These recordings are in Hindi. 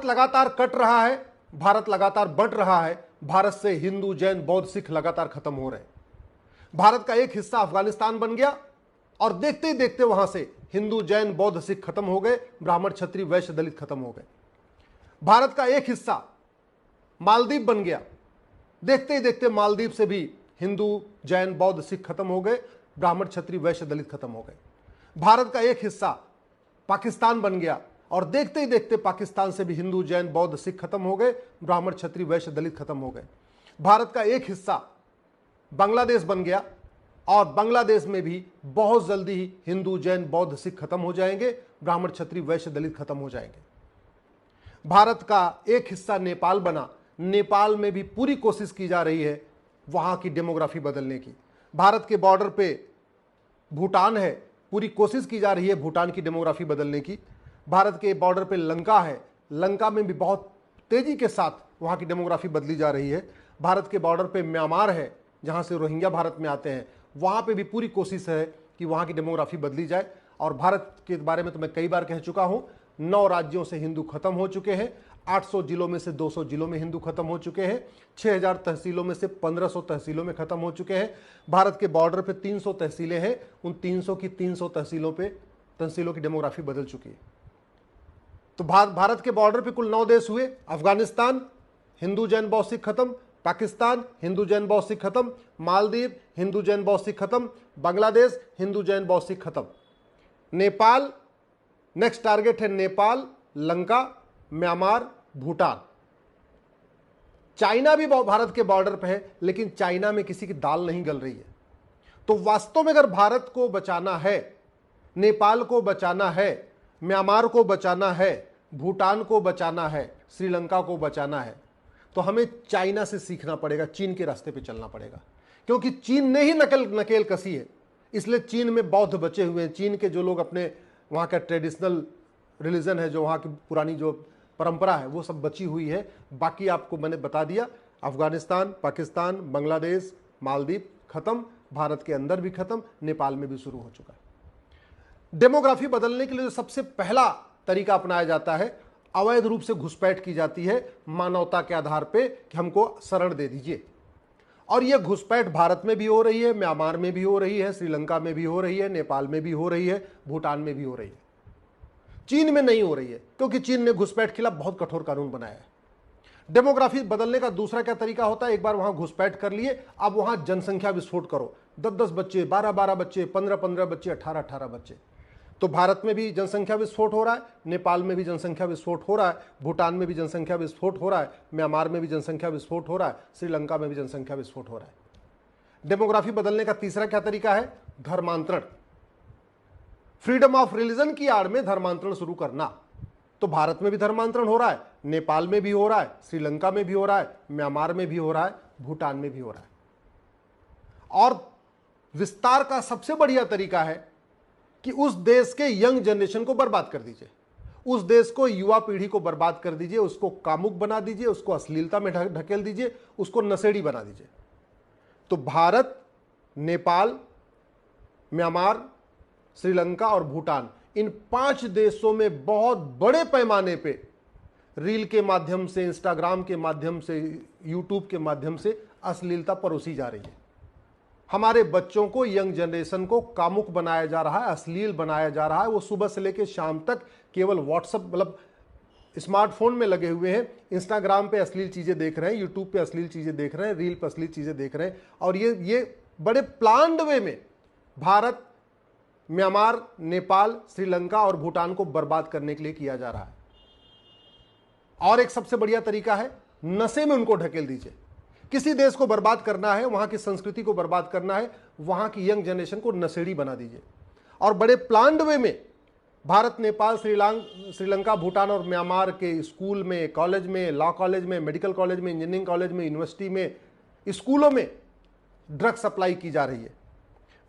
लगातार कट रहा है, भारत लगातार बढ़ रहा है। भारत से हिंदू, जैन, बौद्ध, सिख लगातार खत्म हो रहे हैं। भारत का एक हिस्सा अफगानिस्तान बन गया और देखते ही देखते वहां से हिंदू, जैन, बौद्ध, सिख खत्म हो गए, ब्राह्मण, क्षत्रिय, वैश्य, दलित खत्म हो गए। भारत का एक हिस्सा मालदीव बन गया, देखते ही देखते मालदीव से भी हिंदू, जैन, बौद्ध, सिख खत्म हो गए, ब्राह्मण, क्षत्रिय, वैश्य, दलित खत्म हो गए। भारत का एक हिस्सा पाकिस्तान बन गया और देखते ही देखते पाकिस्तान से भी हिंदू, जैन, बौद्ध, सिख खत्म हो गए, ब्राह्मण, क्षत्रिय, वैश्य, दलित खत्म हो गए। भारत का एक हिस्सा बांग्लादेश बन गया और बांग्लादेश में भी बहुत जल्दी ही हिंदू, जैन, बौद्ध, सिख खत्म हो जाएंगे, ब्राह्मण, क्षत्रिय, वैश्य, दलित खत्म हो जाएंगे। भारत का एक हिस्सा नेपाल बना, नेपाल में भी पूरी कोशिश की जा रही है वहां की डेमोग्राफी बदलने की। भारत के बॉर्डर पे भूटान है, पूरी कोशिश की जा रही है भूटान की डेमोग्राफी बदलने की। भारत के बॉर्डर पे लंका है, लंका में भी बहुत तेजी के साथ वहां की डेमोग्राफी बदली जा रही है। भारत के बॉर्डर पे म्यांमार है, जहां से रोहिंग्या भारत में आते हैं, वहां पे भी पूरी कोशिश है कि वहां की डेमोग्राफी बदली जाए। और भारत के बारे में तो मैं कई बार कह चुका हूं, 9 राज्यों से हिंदू खत्म हो चुके हैं, 800 जिलों में से 200 जिलों में हिंदू खत्म हो चुके हैं, 6000 तहसीलों में से 1500 तहसीलों में खत्म हो चुके हैं। भारत के बॉर्डर पे 300 तहसीलें हैं, उन 300 की 300 तहसीलों की डेमोग्राफी बदल चुकी है। तो भारत के बॉर्डर पे कुल 9 देश हुए। अफगानिस्तान, हिंदू, जैन, बौद्ध, सिख खत्म। पाकिस्तान, हिंदू, जैन, बौद्ध, सिख खत्म। मालदीव, हिंदू, जैन, बौद्ध, सिख खत्म। बांग्लादेश, हिंदू, जैन, बौद्ध, सिख खत्म। नेपाल, नेक्स्ट टारगेट है नेपाल, लंका, म्यांमार, भूटान। चाइना भी भारत के बॉर्डर पे है, लेकिन चाइना में किसी की दाल नहीं गल रही है। तो वास्तव में अगर भारत को बचाना है, नेपाल को बचाना है, म्यांमार को बचाना है, भूटान को बचाना है, श्रीलंका को बचाना है, तो हमें चाइना से सीखना पड़ेगा, चीन के रास्ते पे चलना पड़ेगा। क्योंकि चीन ने ही नकेल कसी है, इसलिए चीन में बौद्ध बचे हुए हैं। चीन के जो लोग अपने वहाँ का ट्रेडिशनल रिलीजन है, जो वहाँ की पुरानी जो परंपरा है, वो सब बची हुई है। बाकी आपको मैंने बता दिया, अफगानिस्तान, पाकिस्तान, बांग्लादेश, मालदीव खत्म, भारत के अंदर भी खत्म, नेपाल में भी शुरू हो चुका है। डेमोग्राफी बदलने के लिए जो सबसे पहला तरीका अपनाया जाता है, अवैध रूप से घुसपैठ की जाती है मानवता के आधार पे कि हमको शरण दे दीजिए। और यह घुसपैठ भारत में भी हो रही है, म्यांमार में भी हो रही है, श्रीलंका में भी हो रही है, नेपाल में भी हो रही है, भूटान में भी हो रही है। चीन में नहीं हो रही है, क्योंकि चीन ने घुसपैठ के खिलाफ बहुत कठोर कानून बनाया है। डेमोग्राफी बदलने का दूसरा क्या तरीका होता है, एक बार वहां घुसपैठ कर लिए, अब वहां जनसंख्या विस्फोट करो। 10-10 बच्चे, 12-12 बच्चे, 15-15 बच्चे, 18-18 बच्चे। तो भारत में भी जनसंख्या विस्फोट हो रहा है, नेपाल में भी जनसंख्या विस्फोट हो रहा है, भूटान में भी जनसंख्या विस्फोट हो रहा है, म्यांमार में भी जनसंख्या विस्फोट हो रहा है, श्रीलंका में भी जनसंख्या विस्फोट हो रहा है। डेमोग्राफी बदलने का तीसरा क्या तरीका है, धर्मांतरण। फ्रीडम ऑफ रिलीजन की आड़ में धर्मांतरण शुरू करना। तो भारत में भी धर्मांतरण हो रहा है, नेपाल में भी हो रहा है, श्रीलंका में भी हो रहा है, म्यांमार में भी हो रहा है, भूटान में भी हो रहा है। और विस्तार का सबसे बढ़िया तरीका है कि उस देश के यंग जनरेशन को बर्बाद कर दीजिए, उस देश को, युवा पीढ़ी को बर्बाद कर दीजिए, उसको कामुक बना दीजिए, उसको अश्लीलता में ढकेल दीजिए, उसको नशेड़ी बना दीजिए। तो भारत, नेपाल, म्यांमार, श्रीलंका और भूटान, इन 5 देशों में बहुत बड़े पैमाने पे रील के माध्यम से, इंस्टाग्राम के माध्यम से, यूट्यूब के माध्यम से अश्लीलता परोसी जा रही है। हमारे बच्चों को, यंग जनरेशन को कामुक बनाया जा रहा है, अश्लील बनाया जा रहा है। वो सुबह से लेकर शाम तक केवल व्हाट्सएप, मतलब स्मार्टफोन में लगे हुए हैं, इंस्टाग्राम पे अश्लील चीजें देख रहे हैं, यूट्यूब पे अश्लील चीजें देख रहे हैं, रील पे अश्लील चीजें देख रहे हैं। और ये बड़े प्लान्ड वे में भारत, म्यांमार, नेपाल, श्रीलंका और भूटान को बर्बाद करने के लिए किया जा रहा है। और एक सबसे बढ़िया तरीका है, नशे में उनको ढकेल दीजिए। किसी देश को बर्बाद करना है, वहां की संस्कृति को बर्बाद करना है, वहां की यंग जनरेशन को नशेड़ी बना दीजिए। और बड़े प्लान्ड वे में भारत, नेपाल, श्रीलंका, भूटान और म्यांमार के स्कूल में, कॉलेज में, लॉ कॉलेज में, मेडिकल कॉलेज में, इंजीनियरिंग कॉलेज में, यूनिवर्सिटी में, स्कूलों में ड्रग सप्लाई की जा रही है।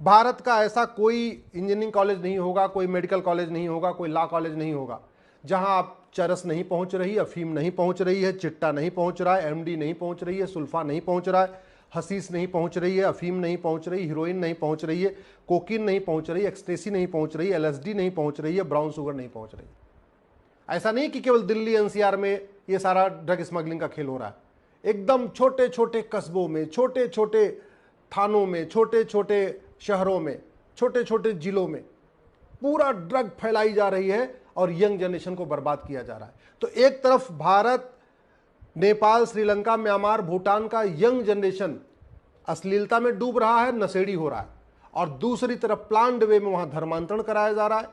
भारत का ऐसा कोई इंजीनियरिंग कॉलेज नहीं होगा, कोई मेडिकल कॉलेज नहीं होगा, कोई लॉ कॉलेज नहीं होगा जहां आप चरस नहीं पहुंच रही, अफीम नहीं पहुंच रही है, चिट्टा नहीं पहुंच रहा है, एमडी नहीं पहुंच रही है, सुल्फा नहीं पहुंच रहा है, हसीस नहीं पहुंच रही है, अफीम नहीं पहुंच रही, हीरोइन नहीं पहुंच रही है, कोकीन नहीं पहुंच रही, एक्सटेसी नहीं पहुंच रही, एलएसडी नहीं पहुंच रही है, ब्राउन शुगर नहीं पहुंच रही। ऐसा नहीं कि केवल दिल्ली एनसीआर में ये सारा ड्रग स्मगलिंग का खेल हो रहा है, एकदम छोटे छोटे कस्बों में, छोटे छोटे थानों में, छोटे छोटे शहरों में, छोटे छोटे जिलों में पूरा ड्रग फैलाई जा रही है और यंग जनरेशन को बर्बाद किया जा रहा है। तो एक तरफ भारत, नेपाल, श्रीलंका, म्यांमार, भूटान का यंग जनरेशन अश्लीलता में डूब रहा है, नशेड़ी हो रहा है, और दूसरी तरफ प्लान्ड वे में वहां धर्मांतरण कराया जा रहा है,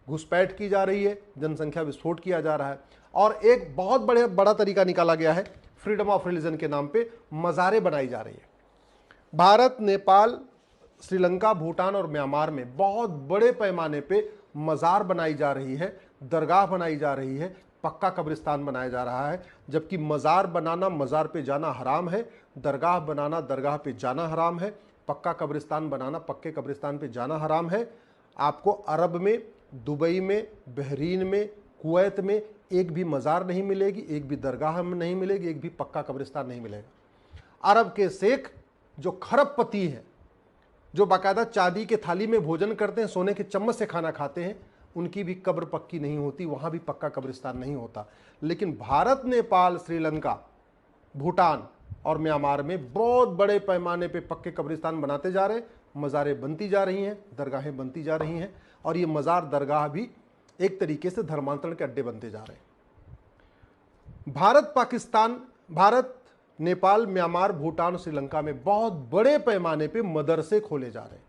घुसपैठ की जा रही है, जनसंख्या विस्फोट किया जा रहा है, और एक बहुत बड़ा तरीका निकाला गया है फ्रीडम ऑफ रिलीजन के नाम पे मज़ारें बनाई जा रही है। भारत, नेपाल, श्रीलंका, भूटान और म्यांमार में बहुत बड़े पैमाने पे मज़ार बनाई जा रही है, दरगाह बनाई जा रही है, पक्का कब्रिस्तान बनाया जा रहा है। जबकि मज़ार बनाना मज़ार पे जाना हराम है, दरगाह बनाना दरगाह पे जाना हराम है, पक्का कब्रिस्तान बनाना पक्के कब्रिस्तान पे जाना हराम है। आपको अरब में, दुबई में, बहरीन में, कुवैत में एक भी मज़ार नहीं मिलेगी, एक भी दरगाह में नहीं मिलेगी, एक भी पक्का कब्रिस्तान नहीं मिलेगा। अरब के शेख जो खरबपति हैं, जो बाकायदा चांदी के थाली में भोजन करते हैं, सोने के चम्मच से खाना खाते हैं, उनकी भी कब्र पक्की नहीं होती, वहाँ भी पक्का कब्रिस्तान नहीं होता। लेकिन भारत, नेपाल, श्रीलंका, भूटान और म्यांमार में बहुत बड़े पैमाने पे पक्के कब्रिस्तान बनाते जा रहे हैं, मज़ारें बनती जा रही हैं, दरगाहें बनती जा रही हैं, और ये मज़ार दरगाह भी एक तरीके से धर्मांतरण के अड्डे बनते जा रहे हैं। भारत, नेपाल, म्यांमार, भूटान, श्रीलंका में बहुत बड़े पैमाने पे मदरसे खोले जा रहे हैं,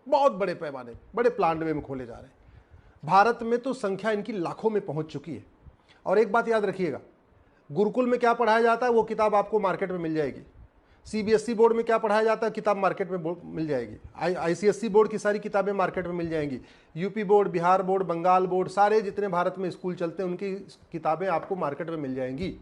बहुत बड़े पैमाने, बड़े प्लान वे में खोले जा रहे हैं। भारत में तो संख्या इनकी लाखों में पहुंच चुकी है। और एक बात याद रखिएगा, गुरुकुल में क्या पढ़ाया जाता है वो किताब आपको मार्केट में मिल जाएगी। सीबीएसई बोर्ड में क्या पढ़ाया जाता है किताब मार्केट में मिल जाएगी। आईसीएसई बोर्ड की सारी किताबें मार्केट में मिल जाएंगी। UP board, Bihar board, Bengal board, सारे जितने भारत में स्कूल चलते हैं उनकी किताबें आपको मार्केट में मिल जाएंगी।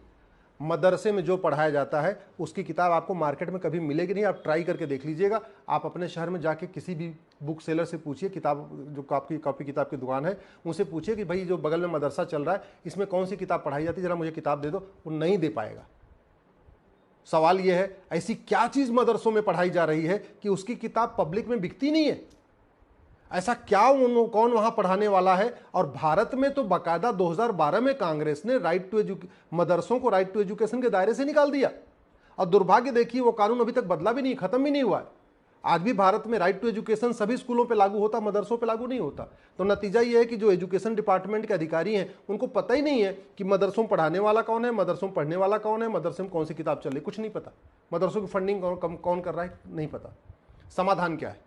मदरसे में जो पढ़ाया जाता है उसकी किताब आपको मार्केट में कभी मिलेगी नहीं। आप ट्राई करके देख लीजिएगा। आप अपने शहर में जाके किसी भी बुक सेलर से पूछिए, किताब जो कॉपी किताब की दुकान है उनसे पूछिए कि भाई जो बगल में मदरसा चल रहा है इसमें कौन सी किताब पढ़ाई जाती है, जरा मुझे किताब दे दो। वो नहीं दे पाएगा। सवाल यह है ऐसी क्या चीज़ मदरसों में पढ़ाई जा रही है कि उसकी किताब पब्लिक में बिकती नहीं है। ऐसा क्या कौन वहां पढ़ाने वाला है। और भारत में तो बाकायदा 2012 में कांग्रेस ने मदरसों को राइट टू एजुकेशन के दायरे से निकाल दिया। और दुर्भाग्य देखिए वो कानून अभी तक बदला भी नहीं, खत्म भी नहीं हुआ है। आज भी भारत में राइट टू एजुकेशन सभी स्कूलों पे लागू होता, मदरसों पे लागू नहीं होता। तो नतीजा ये है कि जो एजुकेशन डिपार्टमेंट के अधिकारी हैं उनको पता ही नहीं है कि मदरसों में पढ़ाने वाला कौन है, मदरसों में पढ़ने वाला कौन है, मदरसे में कौन सी किताब चल रही, कुछ नहीं पता। मदरसों की फंडिंग कौन कर रहा है नहीं पता। समाधान क्या है?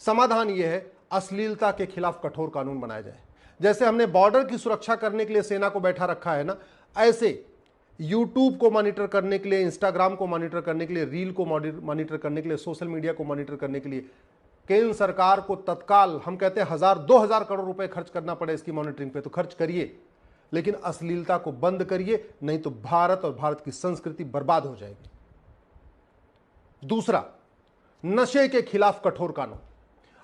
समाधान ये है अश्लीलता के खिलाफ कठोर कानून बनाया जाए। जैसे हमने बॉर्डर की सुरक्षा करने के लिए सेना को बैठा रखा है ना, ऐसे यूट्यूब को मॉनिटर करने के लिए, इंस्टाग्राम को मॉनिटर करने के लिए, रील को मॉनिटर करने के लिए, सोशल मीडिया को मॉनिटर करने के लिए केंद्र सरकार को तत्काल, हम कहते हैं 1000-2000 करोड़ रुपए खर्च करना पड़े इसकी मॉनिटरिंग पे तो खर्च करिए, लेकिन अश्लीलता को बंद करिए, नहीं तो भारत और भारत की संस्कृति बर्बाद हो जाएगी। दूसरा, नशे के खिलाफ कठोर कानून।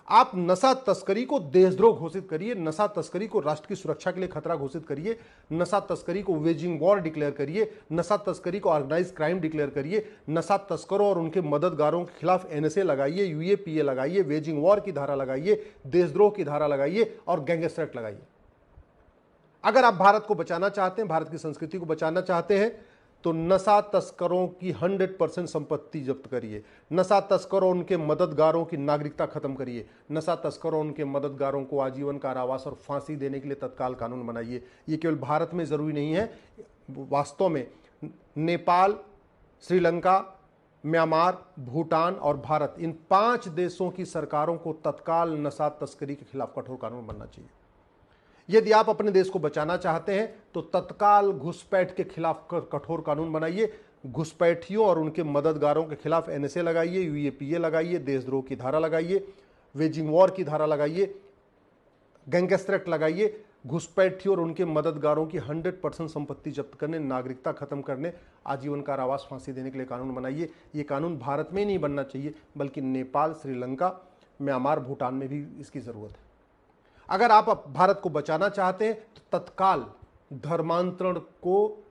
आप नशा तस्करी को देशद्रोह घोषित करिए, नशा तस्करी को राष्ट्र की सुरक्षा के लिए खतरा घोषित करिए, नशा तस्करी को वेजिंग वॉर डिक्लेयर करिए, नशा तस्करी को ऑर्गेनाइज क्राइम डिक्लेयर करिए, नशा तस्करों और उनके मददगारों के खिलाफ एनएसए लगाइए, यूएपीए लगाइए, वेजिंग वॉर की धारा लगाइए, देशद्रोह की धारा लगाइए और गैंगस्टर एक्ट लगाइए। अगर आप भारत को बचाना चाहते हैं, भारत की संस्कृति को बचाना चाहते हैं, तो नशा तस्करों की 100% संपत्ति जब्त करिए, नशा तस्करों उनके मददगारों की नागरिकता खत्म करिए, नशा तस्करों उनके मददगारों को आजीवन कारावास और फांसी देने के लिए तत्काल कानून बनाइए। ये केवल भारत में जरूरी नहीं है, वास्तव में नेपाल, श्रीलंका, म्यांमार, भूटान और भारत, इन 5 देशों की सरकारों को तत्काल नशा तस्करी के खिलाफ कठोर कानून बनना चाहिए। यदि आप अपने देश को बचाना चाहते हैं तो तत्काल घुसपैठ के खिलाफ कठोर कानून बनाइए, घुसपैठियों और उनके मददगारों के खिलाफ एनएसए लगाइए, यूएपीए लगाइए, देशद्रोह की धारा लगाइए, वेजिंग वॉर की धारा लगाइए, गैंगस्टर एक्ट लगाइए, घुसपैठियों और उनके मददगारों की 100% संपत्ति जब्त करने, नागरिकता खत्म करने, आजीवन कारावास फांसी देने के लिए कानून बनाइए। ये कानून भारत में ही नहीं बनना चाहिए बल्कि नेपाल, श्रीलंका, म्यांमार, भूटान में भी इसकी जरूरत है। अगर आप भारत को बचाना चाहते हैं तो तत्काल धर्मांतरण को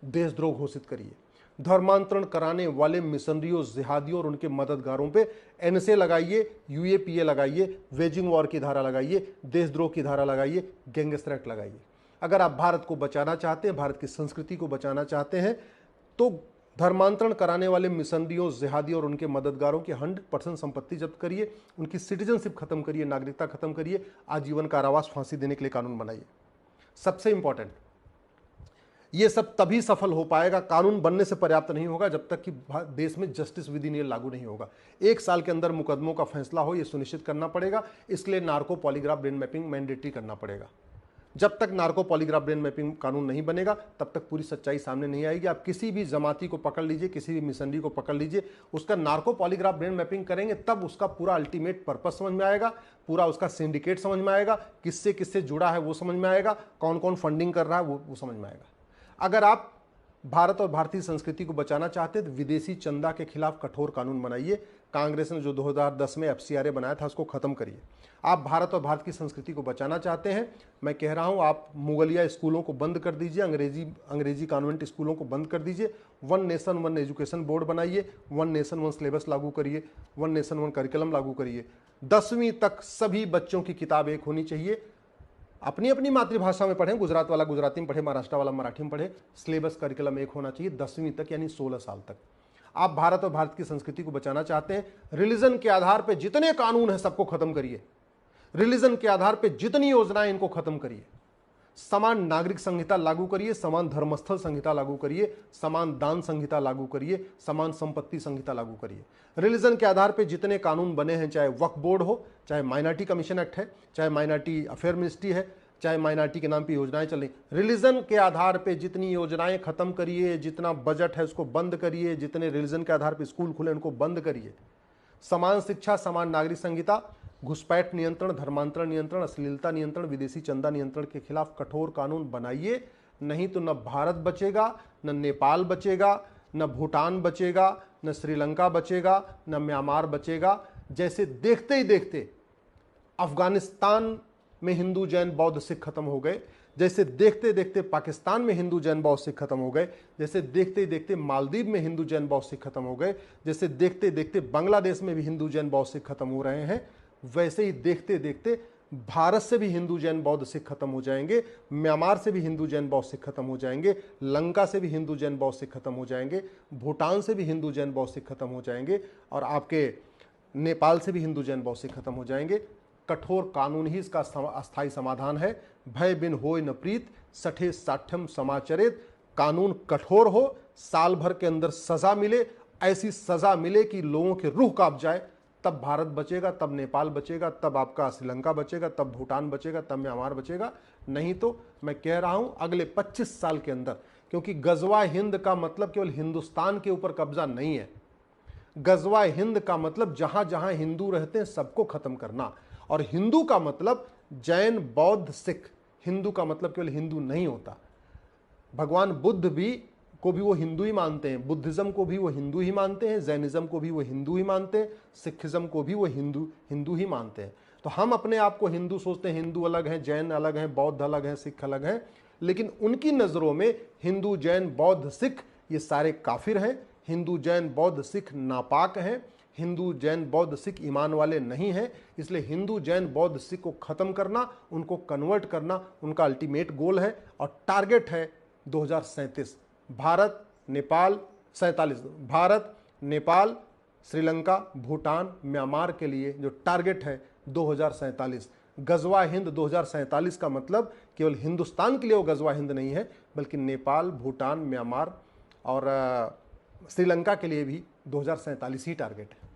देशद्रोह घोषित करिए। धर्मांतरण कराने वाले मिशनरियों, जिहादियों और उनके मददगारों पे एनएसए लगाइए, यूएपीए लगाइए, वेजिंग वॉर की धारा लगाइए, देशद्रोह की धारा लगाइए, गैंगस्टर एक्ट लगाइए। अगर आप भारत को बचाना चाहते हैं, भारत की संस्कृति को बचाना चाहते हैं, तो धर्मांतरण कराने वाले मिशनरियों, जिहादियों और उनके मददगारों की 100% संपत्ति जब्त करिए, उनकी सिटीजनशिप खत्म करिए, नागरिकता खत्म करिए, आजीवन कारावास, फांसी देने के लिए कानून बनाइए। सबसे इंपॉर्टेंट, ये सब तभी सफल हो पाएगा, कानून बनने से पर्याप्त नहीं होगा जब तक कि देश में जस्टिस विद इन लागू नहीं होगा। 1 साल के अंदर मुकदमों का फैसला हो, यह सुनिश्चित करना पड़ेगा। इसलिए narco polygraph brain mapping mandatory करना पड़ेगा। जब तक नार्को पॉलीग्राफ ब्रेन मैपिंग कानून नहीं बनेगा, तब तक पूरी सच्चाई सामने नहीं आएगी। आप किसी भी जमाती को पकड़ लीजिए, किसी भी मिशनरी को पकड़ लीजिए, उसका नार्को पॉलीग्राफ ब्रेन मैपिंग करेंगे, तब उसका पूरा अल्टीमेट पर्पस समझ में आएगा, पूरा उसका सिंडिकेट समझ में आएगा, किससे किससे जुड़ा है वो समझ में आएगा, कौन कौन फंडिंग कर रहा है वो समझ में आएगा। अगर आप भारत और भारतीय संस्कृति को बचाना चाहते हैं तो विदेशी चंदा के खिलाफ कठोर कानून बनाइए। कांग्रेस ने जो 2010 में FCRA बनाया था उसको खत्म करिए। आप भारत और भारत की संस्कृति को बचाना चाहते हैं, मैं कह रहा हूं आप मुगलिया स्कूलों को बंद कर दीजिए, अंग्रेजी कॉन्वेंट स्कूलों को बंद कर दीजिए। 1 नेशन 1 एजुकेशन बोर्ड बनाइए, 1 नेशन 1 सिलेबस लागू करिए, 1 नेशन 1 करिकुलम लागू करिए। 10वीं तक सभी बच्चों की किताब एक होनी चाहिए। अपनी अपनी मातृभाषा में पढ़ें, गुजरात वाला गुजराती में पढ़े, महाराष्ट्र वाला मराठी में पढ़े, सिलेबस करिकुलम एक होना चाहिए 10वीं तक, यानी 16 साल तक। आप भारत और भारत की संस्कृति को बचाना चाहते हैं, रिलीजन के आधार पर जितने कानून हैं सबको खत्म करिए, रिलीजन के आधार पर जितनी योजनाएं इनको खत्म करिए। समान नागरिक संहिता लागू करिए, समान धर्मस्थल संहिता लागू करिए, समान दान संहिता लागू करिए, समान संपत्ति संहिता लागू करिए। रिलीजन के आधार पर जितने कानून बने हैं, चाहे वक्फ बोर्ड हो, चाहे माइनॉरिटी कमीशन एक्ट है, चाहे माइनॉरिटी अफेयर मिनिस्ट्री है, चाहे माइनॉरिटी के नाम पे योजनाएं चल रही, रिलीजन के आधार पे जितनी योजनाएं खत्म करिए, जितना बजट है उसको बंद करिए, जितने रिलीजन के आधार पे स्कूल खुले उनको बंद करिए। समान शिक्षा, समान नागरिक संहिता, घुसपैठ नियंत्रण, धर्मांतरण नियंत्रण, अश्लीलता नियंत्रण, विदेशी चंदा नियंत्रण के खिलाफ कठोर कानून बनाइए। नहीं तो न भारत बचेगा, न नेपाल बचेगा, न भूटान बचेगा, न श्रीलंका बचेगा, न म्यांमार बचेगा। जैसे देखते ही देखते अफगानिस्तान में हिंदू जैन बौद्ध सिख खत्म हो गए, जैसे देखते देखते पाकिस्तान में हिंदू जैन बौद्ध सिख खत्म हो गए, जैसे देखते ही देखते मालदीव में हिंदू जैन बौद्ध सिख खत्म हो गए, जैसे देखते देखते बांग्लादेश में भी हिंदू जैन बौद्ध सिख खत्म हो रहे हैं, वैसे ही देखते देखते भारत से भी हिंदू जैन बौद्ध सिख खत्म हो जाएंगे, म्यांमार से भी हिंदू जैन बौद्ध सिख खत्म हो जाएंगे, लंका से भी हिंदू जैन बौद्ध सिख खत्म हो जाएंगे, भूटान से भी हिंदू जैन बौद्ध सिख खत्म हो जाएंगे, और आपके नेपाल से भी हिंदू जैन बौद्ध सिख खत्म हो जाएंगे। कठोर कानून ही इसका अस्थायी समाधान है। भय बिन होय न प्रीत, सठे साठ्यम समाचरित। कानून कठोर हो, साल भर के अंदर सजा मिले, ऐसी सजा मिले कि लोगों के रूह कांप जाए, तब भारत बचेगा, तब नेपाल बचेगा, तब आपका श्रीलंका बचेगा, तब भूटान बचेगा, तब म्यांमार बचेगा। नहीं तो मैं कह रहा हूं अगले 25 साल के अंदर, क्योंकि गजवा हिंद का मतलब केवल हिंदुस्तान के ऊपर कब्जा नहीं है, गजवा हिंद का मतलब जहां जहां हिंदू रहते हैं सबको खत्म करना। और हिंदू का मतलब जैन बौद्ध सिख, हिंदू का मतलब केवल हिंदू नहीं होता। भगवान बुद्ध भी को भी वो हिंदू ही मानते हैं, बुद्धिज्म को भी वो हिंदू ही मानते हैं, जैनिज्म को भी वो हिंदू ही मानते हैं, सिखिज्म को भी वो हिंदू ही मानते हैं। तो हम अपने आप को हिंदू सोचते हैं, हिंदू अलग हैं, जैन अलग हैं, बौद्ध अलग हैं, सिख अलग हैं, लेकिन उनकी नज़रों में हिंदू जैन बौद्ध सिख ये सारे काफिर हैं। हिंदू जैन बौद्ध सिख नापाक हैं, हिंदू जैन बौद्ध सिख ईमान वाले नहीं हैं। इसलिए हिंदू जैन बौद्ध सिख को ख़त्म करना, उनको कन्वर्ट करना उनका अल्टीमेट गोल है, और टारगेट है 2037। भारत नेपाल 47, भारत नेपाल श्रीलंका भूटान म्यांमार के लिए जो टारगेट है 2047। गजवा हिंद 2047 का मतलब केवल हिंदुस्तान के लिए वो गजवा हिंद नहीं है, बल्कि नेपाल, भूटान, म्यांमार और श्रीलंका के लिए भी 2047 ही टारगेट है।